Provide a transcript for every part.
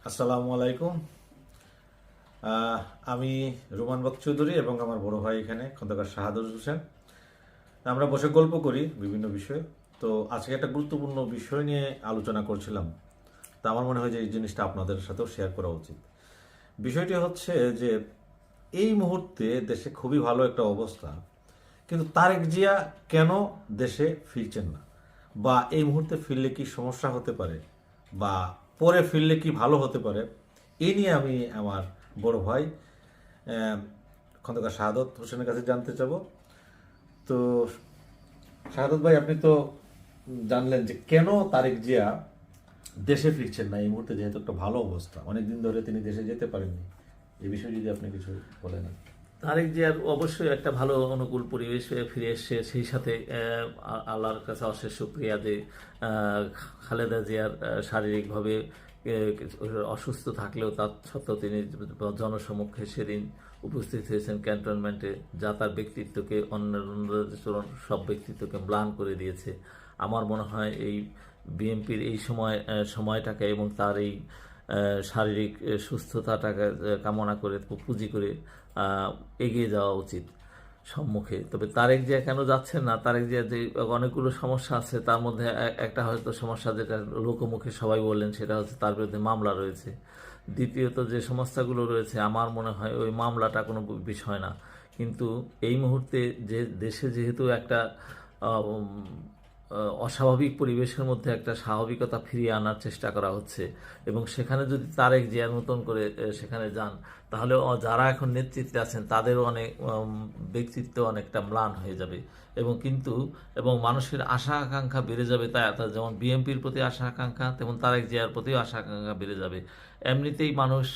আসসালামু আলাইকুম। আহ, আমি রোমান চৌধুরী এবং আমার বড় ভাই এখানে খন্দকার শাহাদুর হোসেন। আমরা বসে গল্প করি বিভিন্ন বিষয়ে। তো আজকে একটা গুরুত্বপূর্ণ বিষয় নিয়ে আলোচনা করছিলাম। তা আমার মনে হয় যে এই জিনিসটা আপনাদের সাথেও শেয়ার করা উচিত। বিষয়টি হচ্ছে যে এই মুহূর্তে দেশে খুবই ভালো একটা অবস্থা, কিন্তু তারেক জিয়া কেন দেশে ফিরছেন না, বা এই মুহূর্তে ফিরলে কি সমস্যা হতে পারে, বা পরে ফিরলে কি ভালো হতে পারে, এই নিয়ে আমি আমার বড় ভাই আহ, খন্দকার শাহাদত হোসেনের কাছে জানতে চাব। তো শাহাদত ভাই, আপনি তো জানলেন যে কেন তারেক জিয়া দেশে ফিরছেন না এই মুহূর্তে, যেহেতু একটা ভালো অবস্থা, অনেকদিন ধরে তিনি দেশে যেতে পারেননি। এই বিষয়ে যদি আপনি কিছু বলেন। তারেক জিয়ার অবশ্যই একটা ভালো অনুকূল পরিবেশ ফিরে এসছে। সেই সাথে আল্লাহর কাছে অশেষ শুক্রিয়া যে খালেদা জিয়ার শারীরিকভাবে অসুস্থ থাকলেও তার সত্ত্বেও তিনি জনসমক্ষে সেদিন উপস্থিত হয়েছেন ক্যান্টনমেন্টে, যা তার ব্যক্তিত্বকে অন্যান্য সব ব্যক্তিত্বকে ম্লান করে দিয়েছে। আমার মনে হয় এই বিএনপির এই সময়টাকে এবং তার এই শারীরিক সুস্থতাটাকে কামনা করে পুঁজি করে এগিয়ে যাওয়া উচিত সম্মুখে। তবে তারেক জিয়া কেন যাচ্ছেন না, তারেক জিয়া যে অনেকগুলো সমস্যা আছে, তার মধ্যে একটা হয়তো সমস্যা যেটা লোকমুখে সবাই বললেন, সেটা হচ্ছে তার বিরুদ্ধে মামলা রয়েছে। দ্বিতীয়ত যে সমস্যাগুলো রয়েছে, আমার মনে হয় ওই মামলাটা কোনো বিষয় না। কিন্তু এই মুহূর্তে যে দেশে যেহেতু একটা অস্বাভাবিক পরিবেশের মধ্যে একটা স্বাভাবিকতা ফিরিয়ে আনার চেষ্টা করা হচ্ছে, এবং সেখানে যদি তারেক জিয়ার মতন করে সেখানে যান, তাহলে যারা এখন নেতৃত্বে আছেন তাদেরও অনেক ব্যক্তিত্ব অনেকটা ম্লান হয়ে যাবে। এবং মানুষের আশা আকাঙ্ক্ষা বেড়ে যাবে। তাই যেমন বিএনপির প্রতি আশা আকাঙ্ক্ষা, তেমন তারেক জিয়ার প্রতিও আশা আকাঙ্ক্ষা বেড়ে যাবে। এমনিতেই মানুষ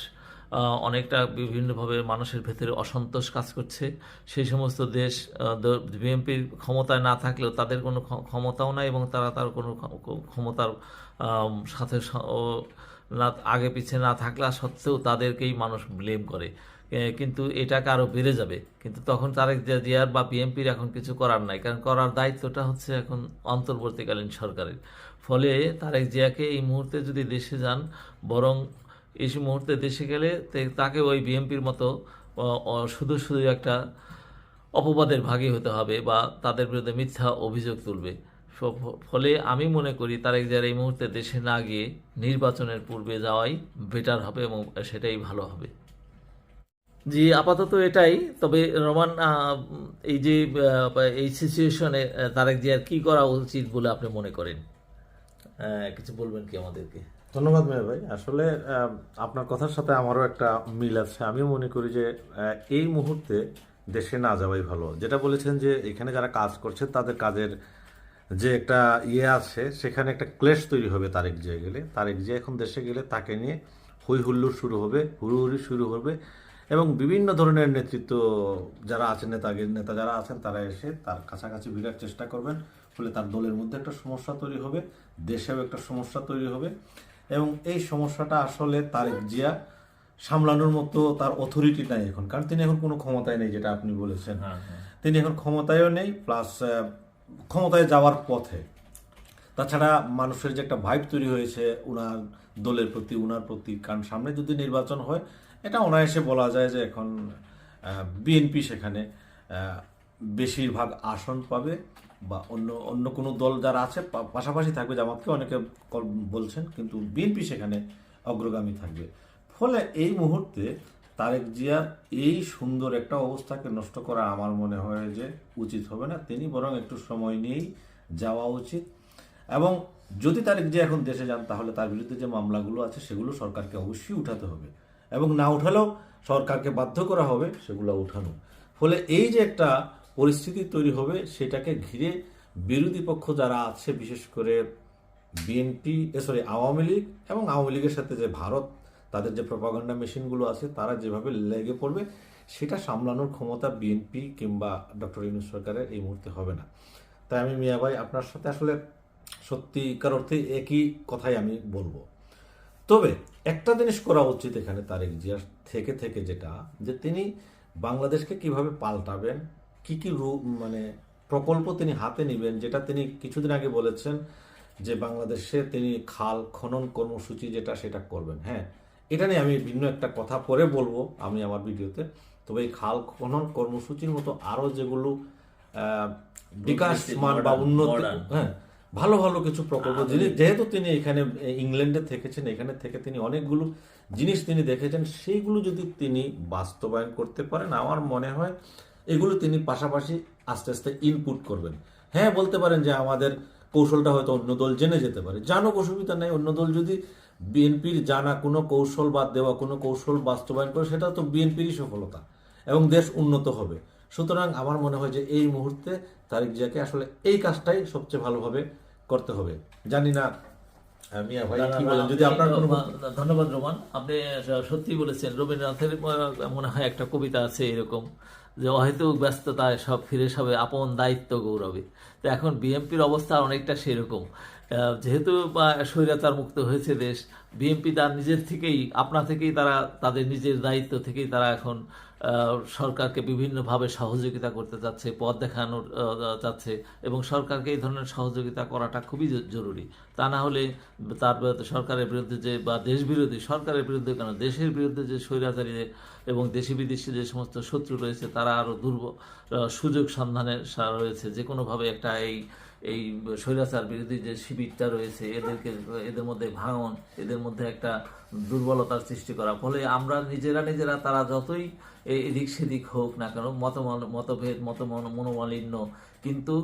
অনেকটা বিভিন্নভাবে মানুষের ভেতরে অসন্তোষ কাজ করছে। সেই সমস্ত দেশ বিএনপির ক্ষমতায় না থাকলেও তাদের কোনো ক্ষমতাও নাই, এবং তারা তার কোনো ক্ষমতার সাথে না আগে পিছিয়ে না থাকলে সত্ত্বেও তাদেরকেই মানুষ ব্লেম করে। কিন্তু এটাকে আরও বেড়ে যাবে। কিন্তু তখন তারেক জিয়ার বা বিএনপির এখন কিছু করার নাই, কারণ করার দায়িত্বটা হচ্ছে এখন অন্তর্বর্তীকালীন সরকারের। ফলে তারেক জিয়াকে এই মুহূর্তে যদি দেশে যান, বরং এই মুহূর্তে দেশে গেলে তাকে ওই বিএনপির মতো শুধু শুধু একটা অপবাদের ভাগী হতে হবে, বা তাদের বিরুদ্ধে মিথ্যা অভিযোগ তুলবে। ফলে আমি মনে করি তারেক জিয়ার এই মুহূর্তে দেশে না গিয়ে নির্বাচনের পূর্বে যাওয়াই বেটার হবে, এবং সেটাই ভালো হবে। জি, আপাতত এটাই। তবে রোমান, এই যে এই সিচুয়েশনে তারেক জিয়ার কি করা উচিত বলে আপনি মনে করেন? কিছু বলবেন কি আমাদেরকে? ধন্যবাদ মেয়ে ভাই। আসলে আপনার কথার সাথে আমারও একটা মিল আছে। আমিও মনে করি যে এই মুহূর্তে দেশে না যাওয়াই ভালো। যেটা বলেছেন যে এখানে যারা কাজ করছে তাদের কাজের যে একটা ইয়ে আছে, সেখানে একটা ক্লেশ তৈরি হবে তারেক জিয়া গেলে। তারেক জিয়া এখন দেশে গেলে তাকে নিয়ে হই হুল্লোড় শুরু হবে, হুড়োহুড়ি শুরু হবে, এবং বিভিন্ন ধরনের নেতৃত্ব যারা আছেন, নেতা যারা আছেন, তারা এসে তার কাছাকাছি ভিড়ার চেষ্টা করবেন। ফলে তার দলের মধ্যে একটা সমস্যা তৈরি হবে, দেশেও একটা সমস্যা তৈরি হবে, এবং এই সমস্যাটা আসলে তারেক জিয়া সামলানোর মতো তার অথরিটি নাই এখন, কারণ তিনি এখন কোনো ক্ষমতায় নেই, যেটা আপনি বলেছেন। তিনি এখন ক্ষমতায়ও নেই, প্লাস ক্ষমতায় যাওয়ার পথে। তাছাড়া মানুষের যে একটা ভাইব তৈরি হয়েছে উনার দলের প্রতি, উনার প্রতি, কারণ সামনে যদি নির্বাচন হয়, এটা অনায়াসে বলা যায় যে এখন বিএনপি সেখানে বেশিরভাগ আসন পাবে, বা অন্য অন্য কোনো দল যারা আছে পাশাপাশি থাকবে, জামাতকে অনেকে বলছেন, কিন্তু বিএনপি সেখানে অগ্রগামী থাকবে। ফলে এই মুহূর্তে তারেক জিয়ার এই সুন্দর একটা অবস্থাকে নষ্ট করা আমার মনে হয় যে উচিত হবে না। তিনি বরং একটু সময় নিয়েই যাওয়া উচিত, এবং যদি তারেক জিয়া এখন দেশে যান, তাহলে তার বিরুদ্ধে যে মামলাগুলো আছে সেগুলো সরকারকে অবশ্যই উঠাতে হবে, এবং না উঠালেও সরকারকে বাধ্য করা হবে সেগুলো উঠানো। ফলে এই যে একটা পরিস্থিতি তৈরি হবে, সেটাকে ঘিরে বিরোধী পক্ষ যারা আছে, বিশেষ করে বিএনপি, আওয়ামী লীগ, এবং আওয়ামী লীগের সাথে যে ভারত, তাদের যে প্রপাগান্ডা মেশিনগুলো আছে, তারা যেভাবে লেগে পড়বে, সেটা সামলানোর ক্ষমতা বিএনপি কিংবা ডক্টর ইউনূস সরকারের এই মুহূর্তে হবে না। তাই আমি মিয়া ভাই আপনার সাথে আসলে সত্যিকার অর্থে একই কথাই আমি বলবো। তবে একটা জিনিস করা উচিত এখানে তারেক জিয়া থেকে থেকে, যেটা যে তিনি বাংলাদেশকে কিভাবে পাল্টাবেন, কি কি মানে প্রকল্প তিনি হাতে নেবেন, যেটা তিনি কিছুদিন আগে বলেছেন যে বাংলাদেশে তিনি খাল খনন কর্মসূচি যেটা, সেটা করবেন। হ্যাঁ, এটা নিয়ে আমি ভিন্ন একটা কথা পরে বলবো আমি আমার ভিডিওতে। তবে এই খাল খনন কর্মসূচির মতো আরো যেগুলো বিকাশমান বা উন্নতি, Modern। হ্যাঁ, ভালো ভালো কিছু প্রকল্প, যেহেতু তিনি এখানে ইংল্যান্ডে থেকেছেন, এখানে থেকে তিনি অনেকগুলো জিনিস তিনি দেখেছেন, সেইগুলো যদি তিনি বাস্তবায়ন করতে পারেন, আমার মনে হয় এগুলো তিনি পাশাপাশি আস্তে আস্তে ইনপুট করবেন। হ্যাঁ, বলতে পারেন যে আমাদের কৌশলটা হয়তো অন্য দল জেনে যেতে পারে, জানুক, অসুবিধা নেই। অন্য দল যদি বিএনপির জানা কোনো কৌশল বাদ দেওয়া কোনো কৌশল বাস্তবায়ন করে, সেটা তো বিএনপিরই সফলতা এবং দেশ উন্নত হবে। সুতরাং আমার মনে হয় যে এই মুহূর্তে তারেক জিয়াকে আসলে এই কাজটাই সবচেয়ে ভালোভাবে করতে হবে। জানি না মিয়া ভাই কি বলেন, যদি আপনার কোনো ধন্যবাদ রোমান, আপনি সত্যি বলেছেন। রবীন্দ্রনাথের মনে হয় একটা কবিতা আছে এরকম, যে অহেতুক ব্যস্ততায় সব ফিরে সবে আপন দায়িত্ব গৌরবে। তো এখন বিএনপির অবস্থা অনেকটা সেরকম। যেহেতু স্বৈরাচার মুক্ত হয়েছে দেশ, বিএনপি তার নিজের থেকেই আপনা থেকেই তারা তাদের নিজের দায়িত্ব থেকেই তারা এখন সরকারকে বিভিন্নভাবে সহযোগিতা করতে চাচ্ছে, পথ দেখানোর চাচ্ছে, এবং সরকারকে এই ধরনের সহযোগিতা করাটা খুবই জরুরি। তা না হলে তার সরকারের বিরুদ্ধে যে বা দেশ বিরোধী, সরকারের বিরুদ্ধে কেন, দেশের বিরুদ্ধে যে স্বৈরাচারী এবং দেশি বিদেশি যে সমস্ত শত্রু রয়েছে, তারা আরও সুযোগ সন্ধানে রয়েছে। যে কোনোভাবে একটা এই স্বৈরাচার বিরোধী যে শিবিরটা রয়েছে, এদের মধ্যে ভাঙন, এদের মধ্যে একটা দুর্বলতার সৃষ্টি করা। ফলে আমরা নিজেরা তারা যতই এদিক সেদিক হোক না কেন, মতভেদ মনোমালিন্য, কিন্তু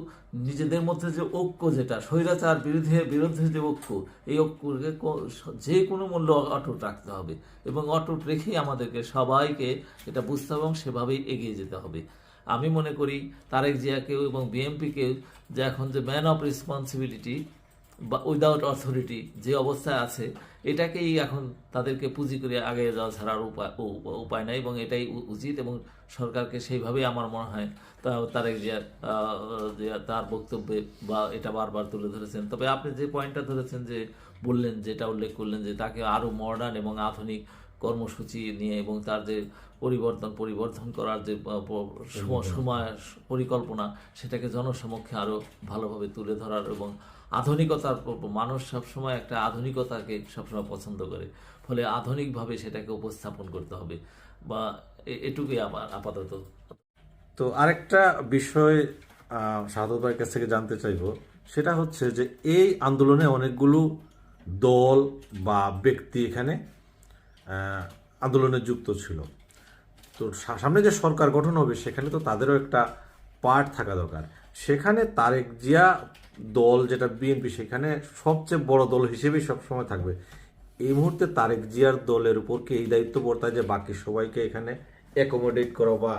নিজেদের মধ্যে যে ঐক্য, যেটা স্বৈরাচার বিরুদ্ধে যে ঐক্য, এই ঐক্যকে যে কোনো মূল্য অটুট রাখতে হবে, এবং অটুট রেখেই আমাদেরকে সবাইকে এটা বুঝতে হবে এবং সেভাবেই এগিয়ে যেতে হবে। আমি মনে করি তারেক জিয়াকেও এবং বিএনপিকেও যে এখন যে ম্যান অফ রেসপন্সিবিলিটি বা উইদাউট অথরিটি যে অবস্থায় আছে, এটাকেই এখন তাদেরকে পুঁজি করে আগে যাওয়া ছাড়ার উপায় নাই, এবং এটাই উচিত। এবং সরকারকে সেইভাবেই আমার মনে হয় তারেক জিয়া তার বক্তব্যে বা এটা বারবার তুলে ধরেছেন। তবে আপনি যে পয়েন্টটা ধরেছেন, যে বললেন, যেটা উল্লেখ করলেন, যে তাকে আরও মডার্ন এবং আধুনিক কর্মসূচি নিয়ে এবং তার যে পরিবর্ধন করার যে সময় পরিকল্পনা, সেটাকে জনসমক্ষে আরও ভালোভাবে তুলে ধরার, এবং আধুনিকতার মানুষ সবসময় একটা আধুনিকতাকে সবসময় পছন্দ করে, ফলে আধুনিকভাবে সেটাকে উপস্থাপন করতে হবে। বা এটুকুই আমার আপাতত। তো আরেকটা বিষয় শাহাদত ভাইয়ের কাছ থেকে জানতে চাইবো, সেটা হচ্ছে যে এই আন্দোলনে অনেকগুলো দল বা ব্যক্তি এখানে আন্দোলনে যুক্ত ছিল। তো সামনে যে সরকার গঠন হবে, সেখানে তো তাদেরও একটা পার্ট থাকা দরকার। সেখানে তারেক জিয়া দল, যেটা বিএনপি, সেখানে সবচেয়ে বড় দল হিসেবেই সবসময় থাকবে। এই মুহূর্তে তারেক জিয়ার দলের উপর কি এই দায়িত্ব বর্তায় যে বাকি সবাইকে এখানে অ্যাকোমোডেট করা বা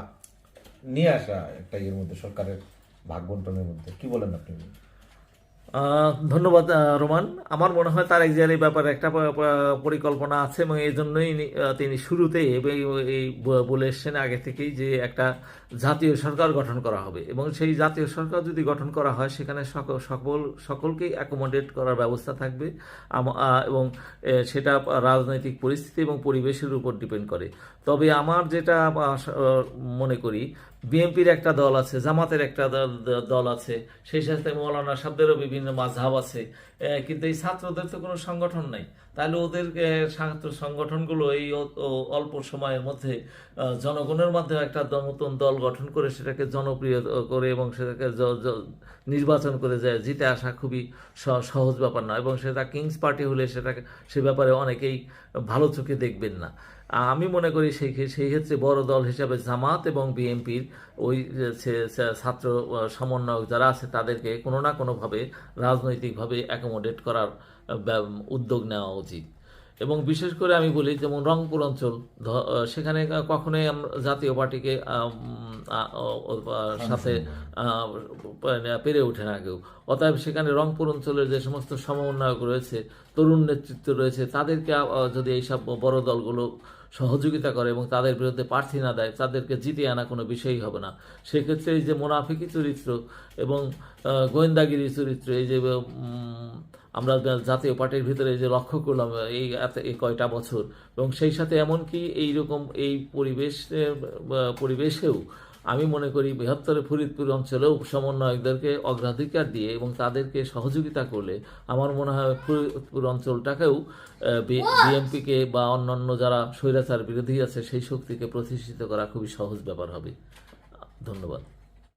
নিয়ে আসা একটা এর মধ্যে, সরকারের ভাগ বন্টনের মধ্যে? কি বলেন আপনি? ধন্যবাদ রোমান। আমার মনে হয় তারেক জিয়ার এই ব্যাপারে একটা পরিকল্পনা আছে, এবং এই জন্যই তিনি শুরুতেই এই বলে এসছেন আগে থেকেই, যে একটা জাতীয় সরকার গঠন করা হবে, এবং সেই জাতীয় সরকার যদি গঠন করা হয়, সেখানে সকলকেই অ্যাকোমোডেট করার ব্যবস্থা থাকবে, এবং সেটা রাজনৈতিক পরিস্থিতি এবং পরিবেশের উপর ডিপেন্ড করে। তবে আমার যেটা মনে করি, বিএনপির একটা দল আছে, জামাতের একটা দল আছে, সেই সাথে মৌলানা সাহেবদেরও বিভিন্ন মাযহাব আছে, কিন্তু এই ছাত্রদের তো কোনো সংগঠন নাই। তাহলে ওদের ছাত্র সংগঠনগুলো এই অল্প সময়ের মধ্যে জনগণের মধ্যে একটা নতুন দল গঠন করে সেটাকে জনপ্রিয় করে এবং সেটাকে নির্বাচন করে যায় জিতে আসা খুবই সহজ ব্যাপার না, এবং সেটা কিংস পার্টি হলে সেটাকে সে ব্যাপারে অনেকেই ভালো চোখে দেখবেন না। আমি মনে করি সেই ক্ষেত্রে বড় দল হিসাবে জামাত এবং বিএনপির ওই ছাত্র সমন্বয়ক যারা আছে, তাদেরকে কোনো না কোনোভাবে রাজনৈতিকভাবে অ্যাকোমোডেট করার উদ্যোগ নেওয়া উচিত। এবং বিশেষ করে আমি বলি, যেমন রংপুর অঞ্চল, সেখানে কখনোই জাতীয় পার্টিকে সাথে পেরে ওঠে না কেউ। অতএব সেখানে রংপুর অঞ্চলের যে সমস্ত সমন্বয়ক রয়েছে, তরুণ নেতৃত্ব রয়েছে, তাদেরকে যদি এইসব বড় দলগুলো সহযোগিতা করে এবং তাদের বিরুদ্ধে প্রার্থী না দেয়, তাদেরকে জিতিয়ে আনা কোনো বিষয়ই হবে না। সেক্ষেত্রে এই যে মুনাফিকি চরিত্র এবং গোয়েন্দাগিরি চরিত্র, এই যে আমরা জাতীয় পার্টির ভিতরে যে লক্ষ্য করলাম এই কয়টা বছর, এবং সেই সাথে এমনকি এইরকম এই পরিবেশেও আমি মনে করি বৃহত্তর ফরিদপুর অঞ্চলেও সমন্বয়কদেরকে অগ্রাধিকার দিয়ে এবং তাদেরকে সহযোগিতা করলে আমার মনে হয় ফরিদপুর অঞ্চলটাকেও বিএনপিকে বা অন্যান্য যারা স্বৈরাচার বিরোধী আছে সেই শক্তিকে প্রতিষ্ঠিত করা খুবই সহজ ব্যাপার হবে। ধন্যবাদ।